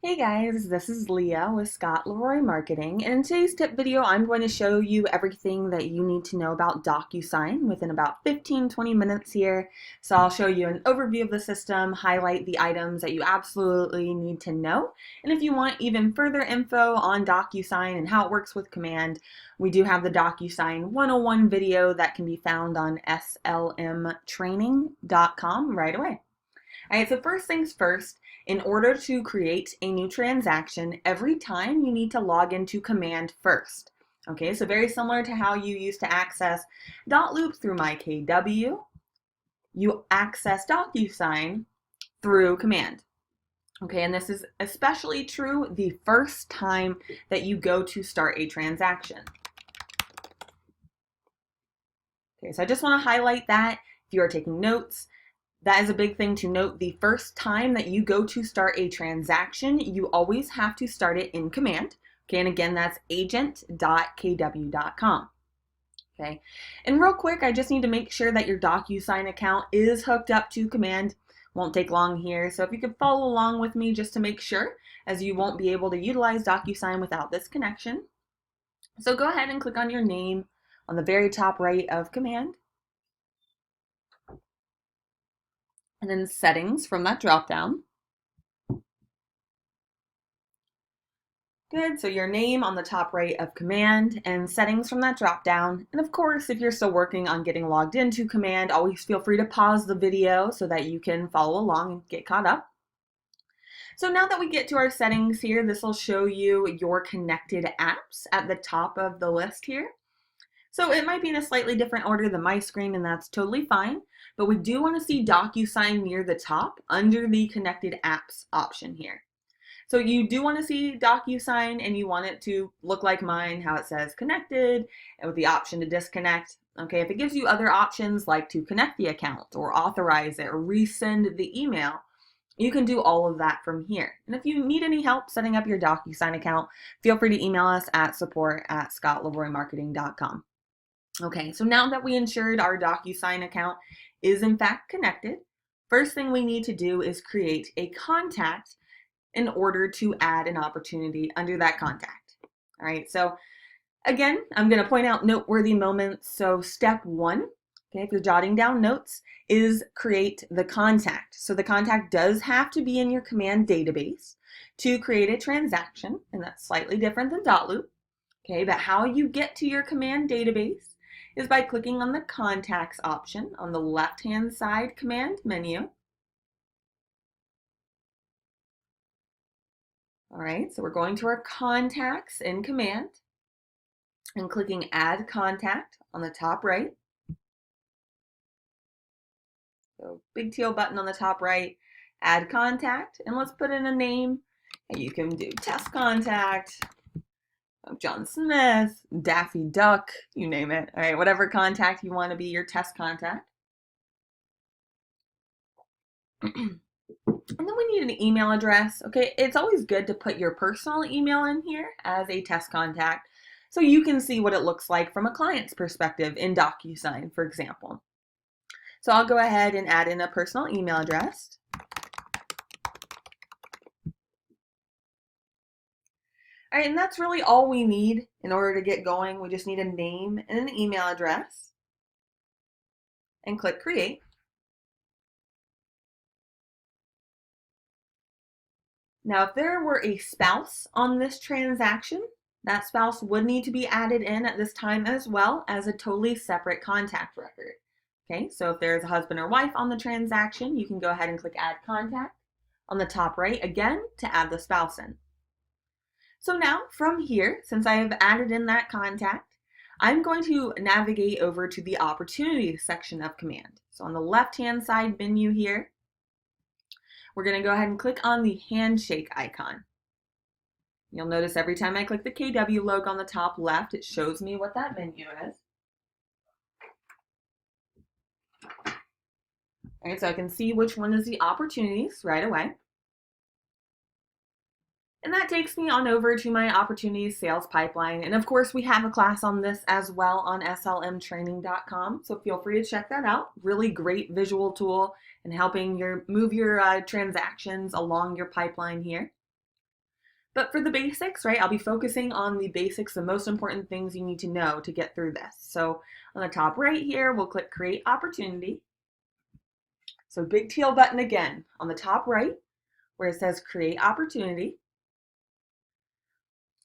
Hey guys, this is Leah with Scott Leroy Marketing, and in today's tip video I'm going to show you everything that you need to know about DocuSign within about 15-20 minutes here. So I'll show you an overview of the system, highlight the items that you absolutely need to know, and if you want even further info on DocuSign and how it works with Command, we do have the DocuSign 101 video that can be found on slmtraining.com right away. All right, so first things first, in order to create a new transaction, every time you need to log into Command first. Okay, so very similar to how you used to access .loop through MyKW, you access DocuSign through Command. Okay, and this is especially true the first time that you go to start a transaction. Okay, so I just want to highlight that if you are taking notes. That is a big thing to note. The first time that you go to start a transaction, you always have to start it in Command. Okay, and again, that's agent.kw.com. Okay, and real quick, I just need to make sure that your DocuSign account is hooked up to Command. Won't take long here, so if you could follow along with me just to make sure, as you won't be able to utilize DocuSign without this connection. So go ahead and click on your name on the very top right of Command. And then settings from that dropdown. Good, so your name on the top right of Command and settings from that dropdown. And of course, if you're still working on getting logged into Command, always feel free to pause the video so that you can follow along and get caught up. So now that we get to our settings here, this will show you your connected apps at the top of the list here. So it might be in a slightly different order than my screen, and that's totally fine. But we do want to see DocuSign near the top under the Connected Apps option here. So you do want to see DocuSign, and you want it to look like mine, how it says connected, and with the option to disconnect. Okay, if it gives you other options like to connect the account, or authorize it, or resend the email, you can do all of that from here. And if you need any help setting up your DocuSign account, feel free to email us at support@scottleroymarketing.com. Okay, so now that we ensured our DocuSign account is in fact connected, first thing we need to do is create a contact in order to add an opportunity under that contact. All right, so again, I'm going to point out noteworthy moments. So step one, okay, if you're jotting down notes, is create the contact. So the contact does have to be in your Command database to create a transaction, and that's slightly different than .loop. Okay, but how you get to your Command database is by clicking on the Contacts option on the left-hand side Command menu. All right, so we're going to our Contacts in Command and clicking Add Contact on the top right. So big teal button on the top right, Add Contact, and let's put in a name. And you can do Test Contact, John Smith, Daffy Duck, you name it. All right, whatever contact you want to be your test contact. And then we need an email address. Okay, it's always good to put your personal email in here as a test contact so you can see what it looks like from a client's perspective in DocuSign, for example. So I'll go ahead and add in a personal email address. All right, and that's really all we need in order to get going. We just need a name and an email address. And click Create. Now, if there were a spouse on this transaction, that spouse would need to be added in at this time as well as a totally separate contact record. Okay, so if there's a husband or wife on the transaction, you can go ahead and click Add Contact on the top right again to add the spouse in. So now from here, since I have added in that contact, I'm going to navigate over to the Opportunities section of Command. So on the left-hand side menu here, we're going to go ahead and click on the handshake icon. You'll notice every time I click the KW logo on the top left, it shows me what that menu is. All right, so I can see which one is the opportunities right away. And that takes me on over to my opportunities sales pipeline. And of course, we have a class on this as well on slmtraining.com. So feel free to check that out. Really great visual tool in helping move your transactions along your pipeline here. But for the basics, right, I'll be focusing on the basics, the most important things you need to know to get through this. So on the top right here, we'll click Create Opportunity. So big teal button again on the top right where it says Create Opportunity.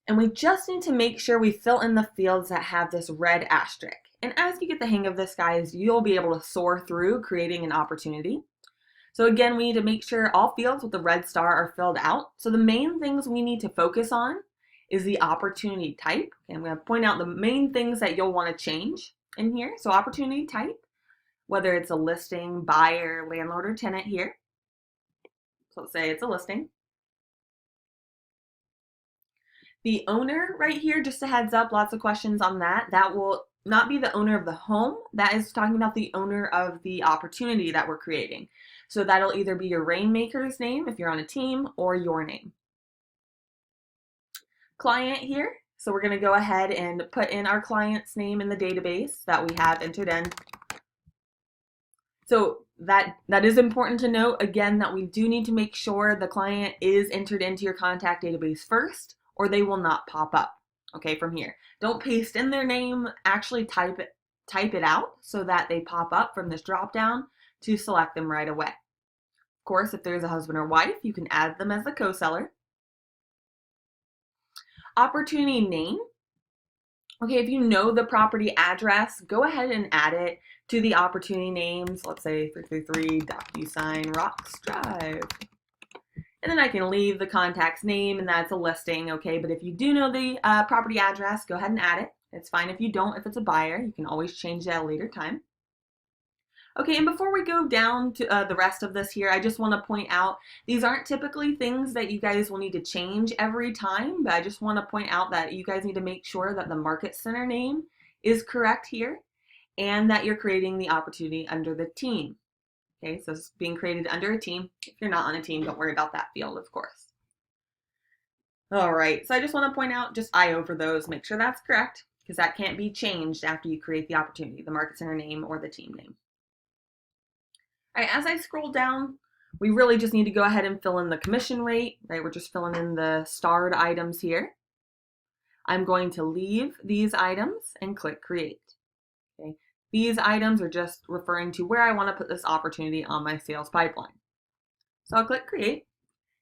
And we just need to make sure we fill in the fields that have this red asterisk. And as you get the hang of this, guys, you'll be able to soar through creating an opportunity. So again, we need to make sure all fields with the red star are filled out. So the main things we need to focus on is the opportunity type. And I'm going to point out the main things that you'll want to change in here. So opportunity type, whether it's a listing, buyer, landlord, or tenant here. So let's say it's a listing. The owner right here, just a heads up, lots of questions on that. That will not be the owner of the home. That is talking about the owner of the opportunity that we're creating. So that'll either be your rainmaker's name if you're on a team or your name. Client here. So we're going to go ahead and put in our client's name in the database that we have entered in. So that is important to note, again, that we do need to make sure the client is entered into your contact database first, or they will not pop up, okay, from here. Don't paste in their name, actually type it out so that they pop up from this drop down to select them right away. Of course, if there's a husband or wife, you can add them as the co-seller. Opportunity name. Okay, if you know the property address, go ahead and add it to the opportunity names. Let's say 333 DocuSign Rocks Drive. And then I can leave the contact's name, and that's a listing, okay? But if you do know the property address, go ahead and add it. It's fine if you don't. If it's a buyer, you can always change that at a later time. Okay, and before we go down to the rest of this here, I just want to point out, these aren't typically things that you guys will need to change every time, but I just want to point out that you guys need to make sure that the market center name is correct here, and that you're creating the opportunity under the team. Okay, so it's being created under a team. If you're not on a team, don't worry about that field, of course. All right, so I just want to point out, just eye over those, make sure that's correct, because that can't be changed after you create the opportunity, the market center name or the team name. All right, as I scroll down, we really just need to go ahead and fill in the commission rate, right? We're just filling in the starred items here. I'm going to leave these items and click Create. Okay. These items are just referring to where I want to put this opportunity on my sales pipeline. So I'll click Create.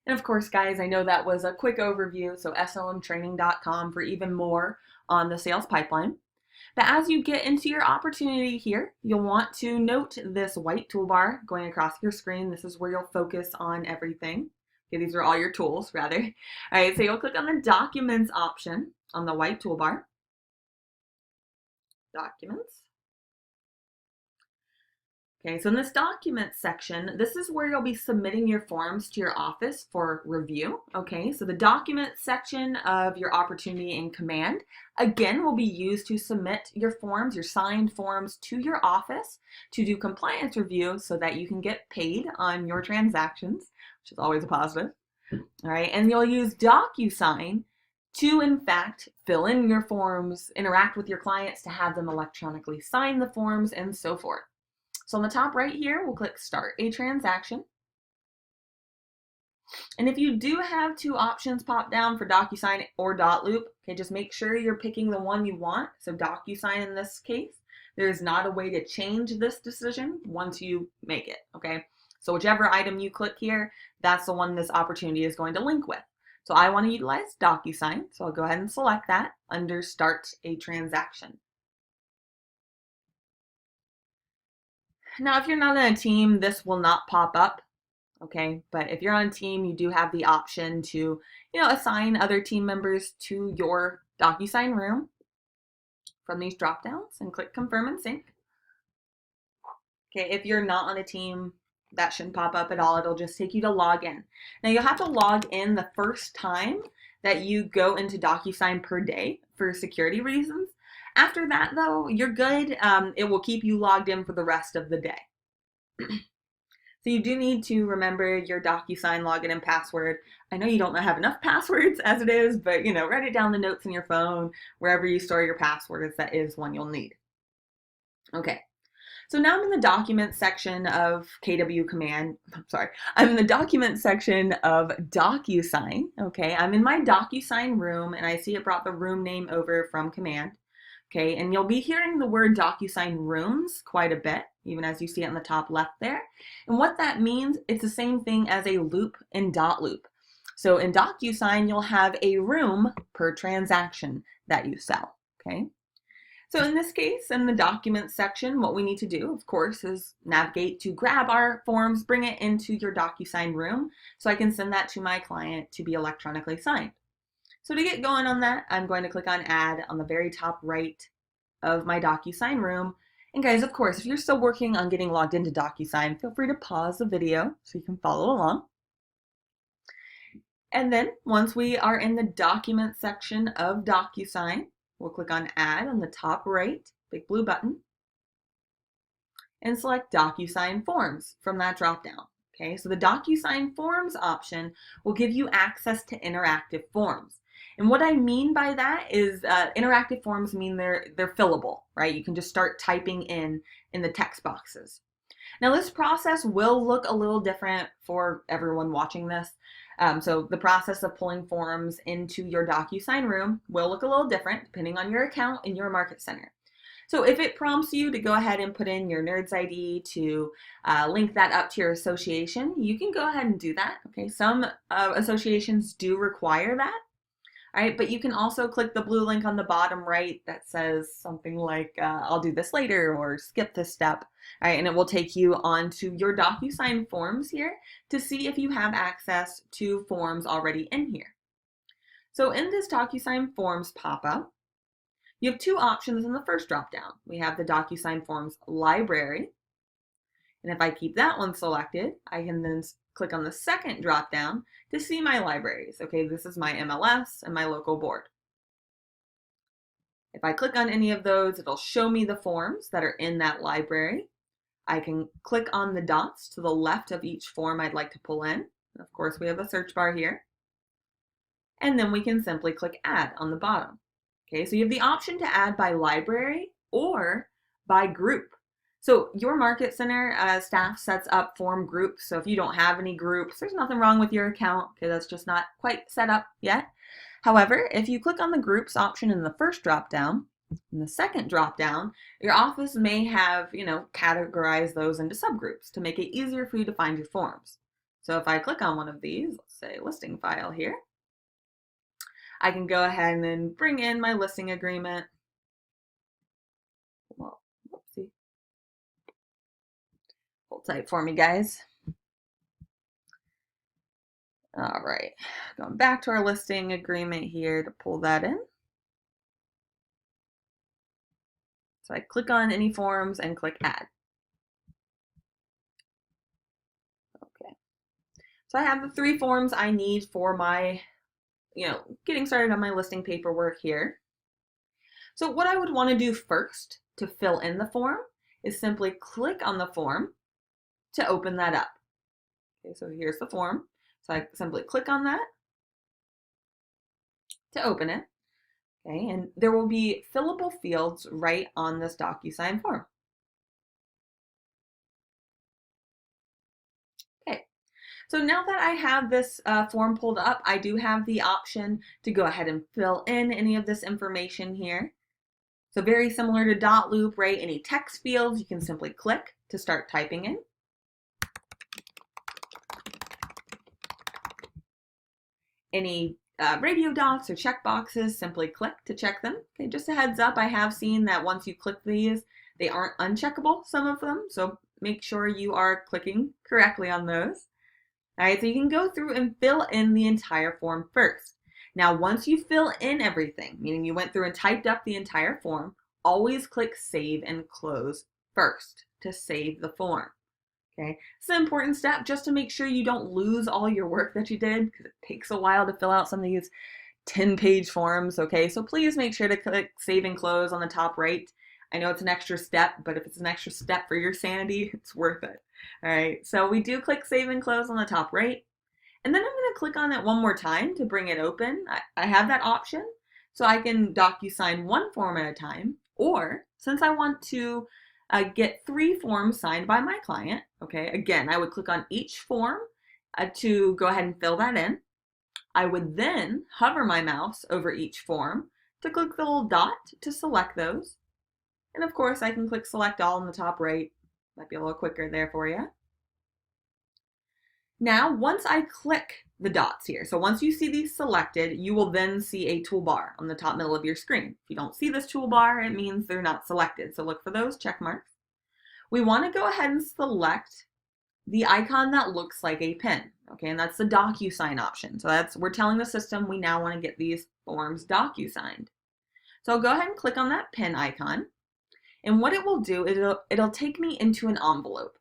And of course, guys, I know that was a quick overview, so slmtraining.com for even more on the sales pipeline. But as you get into your opportunity here, you'll want to note this white toolbar going across your screen. This is where you'll focus on everything. Okay, these are all your tools, rather. All right, so you'll click on the Documents option on the white toolbar. Documents. Okay, so in this Documents section, this is where you'll be submitting your forms to your office for review. Okay, so the Documents section of your opportunity in Command, again, will be used to submit your forms, your signed forms, to your office to do compliance review so that you can get paid on your transactions, which is always a positive. All right, and you'll use DocuSign to, in fact, fill in your forms, interact with your clients to have them electronically sign the forms, and so forth. So on the top right here, we'll click Start a Transaction. And if you do have two options pop down for DocuSign or .loop, okay, just make sure you're picking the one you want. So DocuSign in this case, there's not a way to change this decision once you make it, okay? So whichever item you click here, that's the one this opportunity is going to link with. So I want to utilize DocuSign, so I'll go ahead and select that under Start a Transaction. Now, if you're not on a team, this will not pop up, okay? But if you're on a team, you do have the option to, assign other team members to your DocuSign room from these drop downs and click Confirm and Sync. Okay, if you're not on a team, that shouldn't pop up at all. It'll just take you to log in. Now, you'll have to log in the first time that you go into DocuSign per day for security reasons. After that, though, you're good. It will keep you logged in for the rest of the day. So you do need to remember your DocuSign login and password. I know you don't have enough passwords as it is, but write it down the notes in your phone, wherever you store your passwords, that is one you'll need. Okay, So now I'm in the document section of KW Command. I'm in the document section of DocuSign. Okay, I'm in my DocuSign room and I see it brought the room name over from Command. Okay, and you'll be hearing the word DocuSign Rooms quite a bit, even as you see it in the top left there. And what that means, it's the same thing as a loop and dot loop. So in DocuSign, you'll have a room per transaction that you sell. Okay. So in this case, in the documents section, what we need to do, of course, is navigate to grab our forms, bring it into your DocuSign room so I can send that to my client to be electronically signed. So to get going on that, I'm going to click on Add on the very top right of my DocuSign room. And guys, of course, if you're still working on getting logged into DocuSign, feel free to pause the video so you can follow along. And then once we are in the document section of DocuSign, we'll click on Add on the top right, big blue button, and select DocuSign Forms from that dropdown. Okay, so the DocuSign Forms option will give you access to interactive forms. And what I mean by that is interactive forms mean they're fillable, right? You can just start typing in the text boxes. Now this process will look a little different for everyone watching this. So the process of pulling forms into your DocuSign room will look a little different depending on your account and your market center. So if it prompts you to go ahead and put in your NERDS ID to link that up to your association, you can go ahead and do that. Okay, some associations do require that. All right, but you can also click the blue link on the bottom right that says something like, I'll do this later or skip this step. All right, and it will take you onto your DocuSign Forms here to see if you have access to forms already in here. So in this DocuSign Forms pop-up, you have two options in the first dropdown. We have the DocuSign Forms library. And if I keep that one selected, I can then click on the second dropdown to see my libraries. Okay, this is my MLS and my local board. If I click on any of those, it'll show me the forms that are in that library. I can click on the dots to the left of each form I'd like to pull in. And of course, we have a search bar here. And then we can simply click Add on the bottom. Okay, so you have the option to add by library or by group. So your market center staff sets up form groups. So if you don't have any groups, there's nothing wrong with your account. Okay, that's just not quite set up yet. However, if you click on the groups option in the first dropdown, in the second dropdown, your office may have, categorize those into subgroups to make it easier for you to find your forms. So if I click on one of these, let's say listing file here, I can go ahead and then bring in my listing agreement. Well, whoopsie. Hold tight for me, guys. All right, going back to our listing agreement here to pull that in. So I click on any forms and click Add. Okay, so I have the 3 forms I need for my getting started on my listing paperwork here. So what I would want to do first to fill in the form is simply click on the form to open that up. Okay, so here's the form. So I simply click on that to open it. Okay, and there will be fillable fields right on this DocuSign form. So now that I have this form pulled up, I do have the option to go ahead and fill in any of this information here. So very similar to dot loop, right? Any text fields, you can simply click to start typing in. Any radio dots or check boxes, simply click to check them. Okay, just a heads up, I have seen that once you click these, they aren't uncheckable, some of them. So make sure you are clicking correctly on those. All right, so you can go through and fill in the entire form first. Now, once you fill in everything, meaning you went through and typed up the entire form, always click Save and Close first to save the form. Okay, it's an important step just to make sure you don't lose all your work that you did, because it takes a while to fill out some of these 10-page forms. Okay, so please make sure to click Save and Close on the top right. I know it's an extra step, but if it's an extra step for your sanity, it's worth it. All right, so we do click Save and Close on the top right. And then I'm going to click on it one more time to bring it open. I have that option, so I can DocuSign one form at a time. Or since I want to get 3 forms signed by my client. Okay, again, I would click on each form to go ahead and fill that in. I would then hover my mouse over each form to click the little dot to select those. And of course, I can click select all in the top right. Might be a little quicker there for you. Now, once I click the dots here, so once you see these selected, you will then see a toolbar on the top middle of your screen. If you don't see this toolbar, it means they're not selected. So look for those check marks. We want to go ahead and select the icon that looks like a pen, okay, and that's the DocuSign option. So we're telling the system we now want to get these forms DocuSigned. So I'll go ahead and click on that pen icon, and what it will do is it'll take me into an envelope.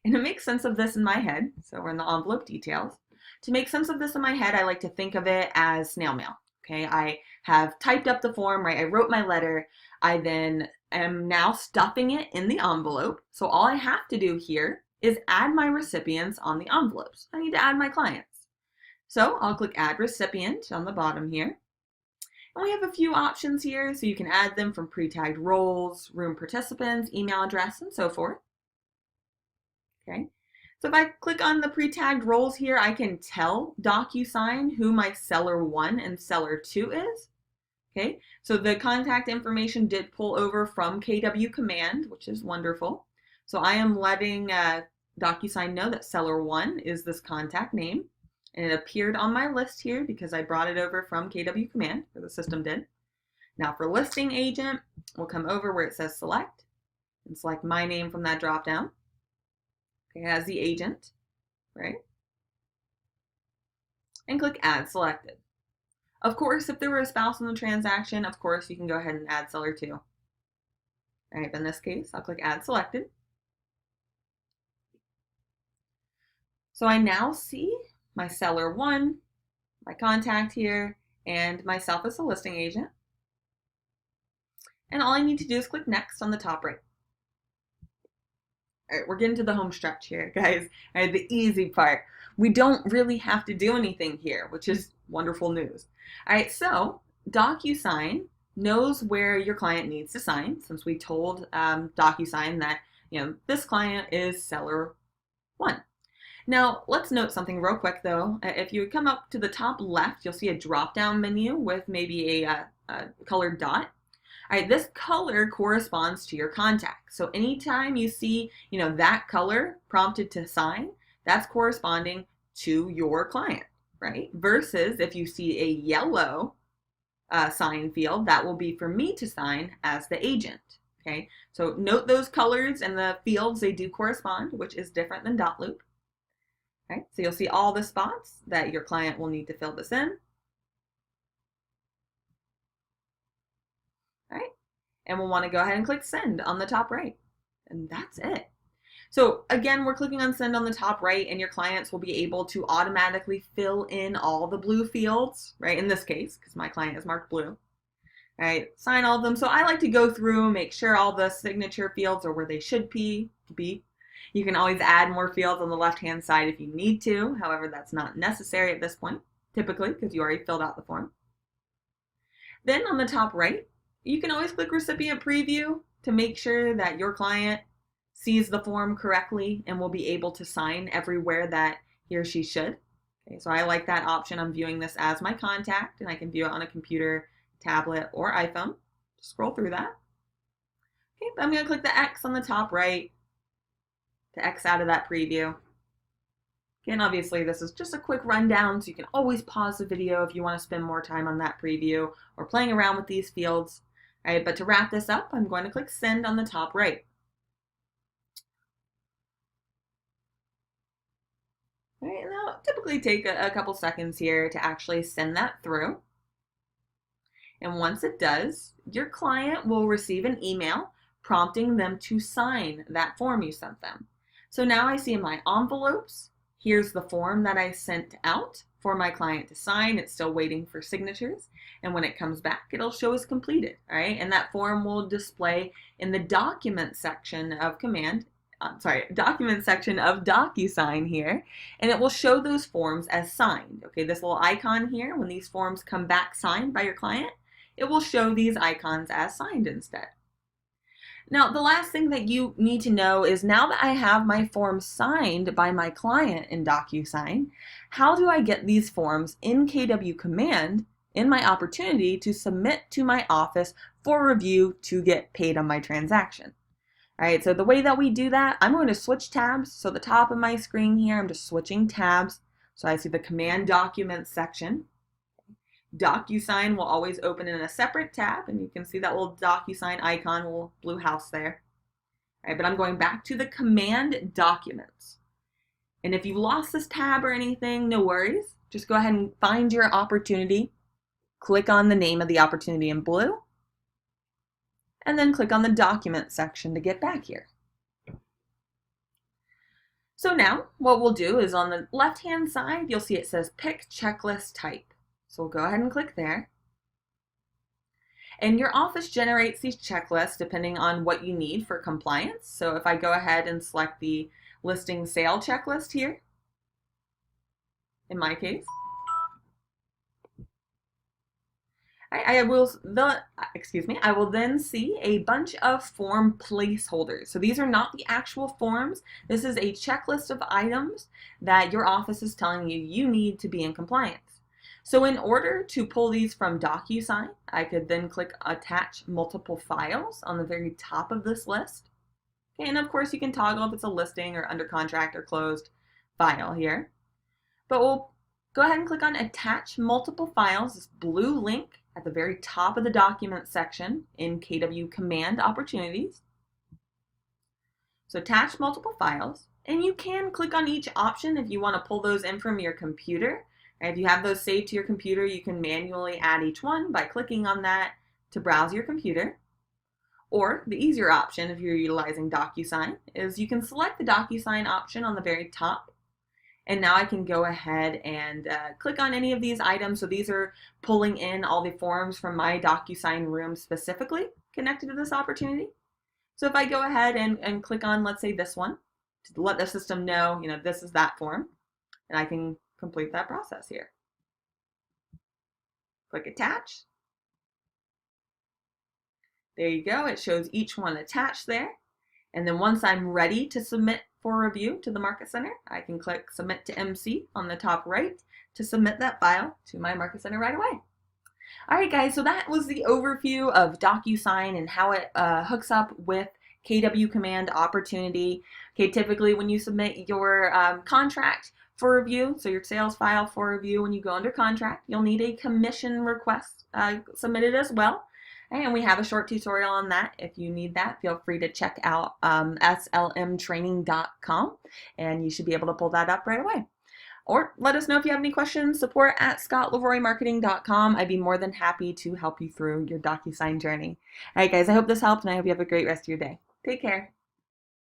And to make sense of this in my head, so we're in the envelope details, to make sense of this in my head, I like to think of it as snail mail. Okay, I have typed up the form, right? I wrote my letter. I then am now stuffing it in the envelope. So all I have to do here is add my recipients on the envelopes. I need to add my clients. So I'll click Add Recipient on the bottom here. And we have a few options here, so you can add them from pre-tagged roles, room participants, email address, and so forth. Okay, so if I click on the pre-tagged roles here, I can tell DocuSign who my seller 1 and seller 2 is. Okay, so the contact information did pull over from KW command, which is wonderful. So I am letting DocuSign know that seller 1 is this contact name, and it appeared on my list here because I brought it over from KW command, or the system did. Now for listing agent, we'll come over where it says select and select my name from that drop down. Okay, as the agent, right? And click Add Selected. Of course, if there were a spouse in the transaction, of course, you can go ahead and add seller 2. All right, but in this case, I'll click Add Selected. So I now see my seller 1, my contact here, and myself as a listing agent. And all I need to do is click Next on the top right. All right, we're getting to the home stretch here, guys. All right, the easy part. We don't really have to do anything here, which is wonderful news. All right, so DocuSign knows where your client needs to sign, since we told DocuSign that this client is seller 1. Now, let's note something real quick, though. If you come up to the top left, you'll see a drop-down menu with maybe a colored dot. All right, this color corresponds to your contact. So anytime you see, that color prompted to sign, that's corresponding to your client, right? Versus if you see a yellow sign field, that will be for me to sign as the agent, okay? So note those colors and the fields, they do correspond, which is different than dot loop. Okay, so you'll see all the spots that your client will need to fill this in. All right, and we'll want to go ahead and click Send on the top right, and that's it. So again, we're clicking on Send on the top right, and your clients will be able to automatically fill in all the blue fields, right? In this case, because my client is marked blue. All right, sign all of them. So I like to go through, make sure all the signature fields are where they should be. You can always add more fields on the left-hand side if you need to. However, that's not necessary at this point, typically, because you already filled out the form. Then on the top right, you can always click Recipient Preview to make sure that your client sees the form correctly and will be able to sign everywhere that he or she should. Okay, so I like that option. I'm viewing this as my contact, and I can view it on a computer, tablet, or iPhone. Just scroll through that. Okay, but I'm going to click the X on the top right to X out of that preview. Again, obviously, this is just a quick rundown, so you can always pause the video if you want to spend more time on that preview or playing around with these fields. All right, but to wrap this up, I'm going to click Send on the top right. All right, and that'll typically take a couple seconds here to actually send that through. And once it does, your client will receive an email prompting them to sign that form you sent them. So now I see in my envelopes, here's the form that I sent out for my client to sign. It's still waiting for signatures. And when it comes back, it'll show as completed, all right? And that form will display in the document section of document section of DocuSign here, and it will show those forms as signed. Okay, this little icon here, when these forms come back signed by your client, it will show these icons as signed instead. Now, the last thing that you need to know is now that I have my forms signed by my client in DocuSign, how do I get these forms in KW Command in my opportunity to submit to my office for review to get paid on my transaction? All right, so the way that we do that, I'm going to switch tabs. So the top of my screen here, I'm just switching tabs. So I see the Command Documents section. DocuSign will always open in a separate tab, and you can see that little DocuSign icon, little blue house there. All right, but I'm going back to the Command Documents. And if you've lost this tab or anything, no worries. Just go ahead and find your opportunity. Click on the name of the opportunity in blue, and then click on the Document section to get back here. So now what we'll do is on the left-hand side, you'll see it says Pick Checklist Type. So we'll go ahead and click there. And your office generates these checklists depending on what you need for compliance. So if I go ahead and select the listing sale checklist here, in my case, I will then see a bunch of form placeholders. So these are not the actual forms. This is a checklist of items that your office is telling you you need to be in compliance. So in order to pull these from DocuSign, I could then click Attach Multiple Files on the very top of this list. Okay, and of course you can toggle if it's a listing or under contract or closed file here. But we'll go ahead and click on Attach Multiple Files, this blue link at the very top of the document section in KW Command Opportunities. So attach multiple files, and you can click on each option if you want to pull those in from your computer. If you have those saved to your computer, you can manually add each one by clicking on that to browse your computer. Or the easier option, if you're utilizing DocuSign, is you can select the DocuSign option on the very top. And now I can go ahead and click on any of these items. So these are pulling in all the forms from my DocuSign room specifically connected to this opportunity. So if I go ahead and click on, let's say this one, to let the system know, this is that form, and I can complete that process here. Click Attach. There you go. It shows each one attached there. And then once I'm ready to submit for review to the Market Center, I can click Submit to MC on the top right to submit that file to my Market Center right away. All right, guys, so that was the overview of DocuSign and how it hooks up with KW Command Opportunity. Okay, typically when you submit your contract for review, so your sales file for review when you go under contract, you'll need a commission request submitted as well. And we have a short tutorial on that. If you need that, feel free to check out slmtraining.com, and you should be able to pull that up right away. Or let us know if you have any questions, support@scottleroymarketing.com. I'd be more than happy to help you through your DocuSign journey. All right, guys, I hope this helped, and I hope you have a great rest of your day. Take care.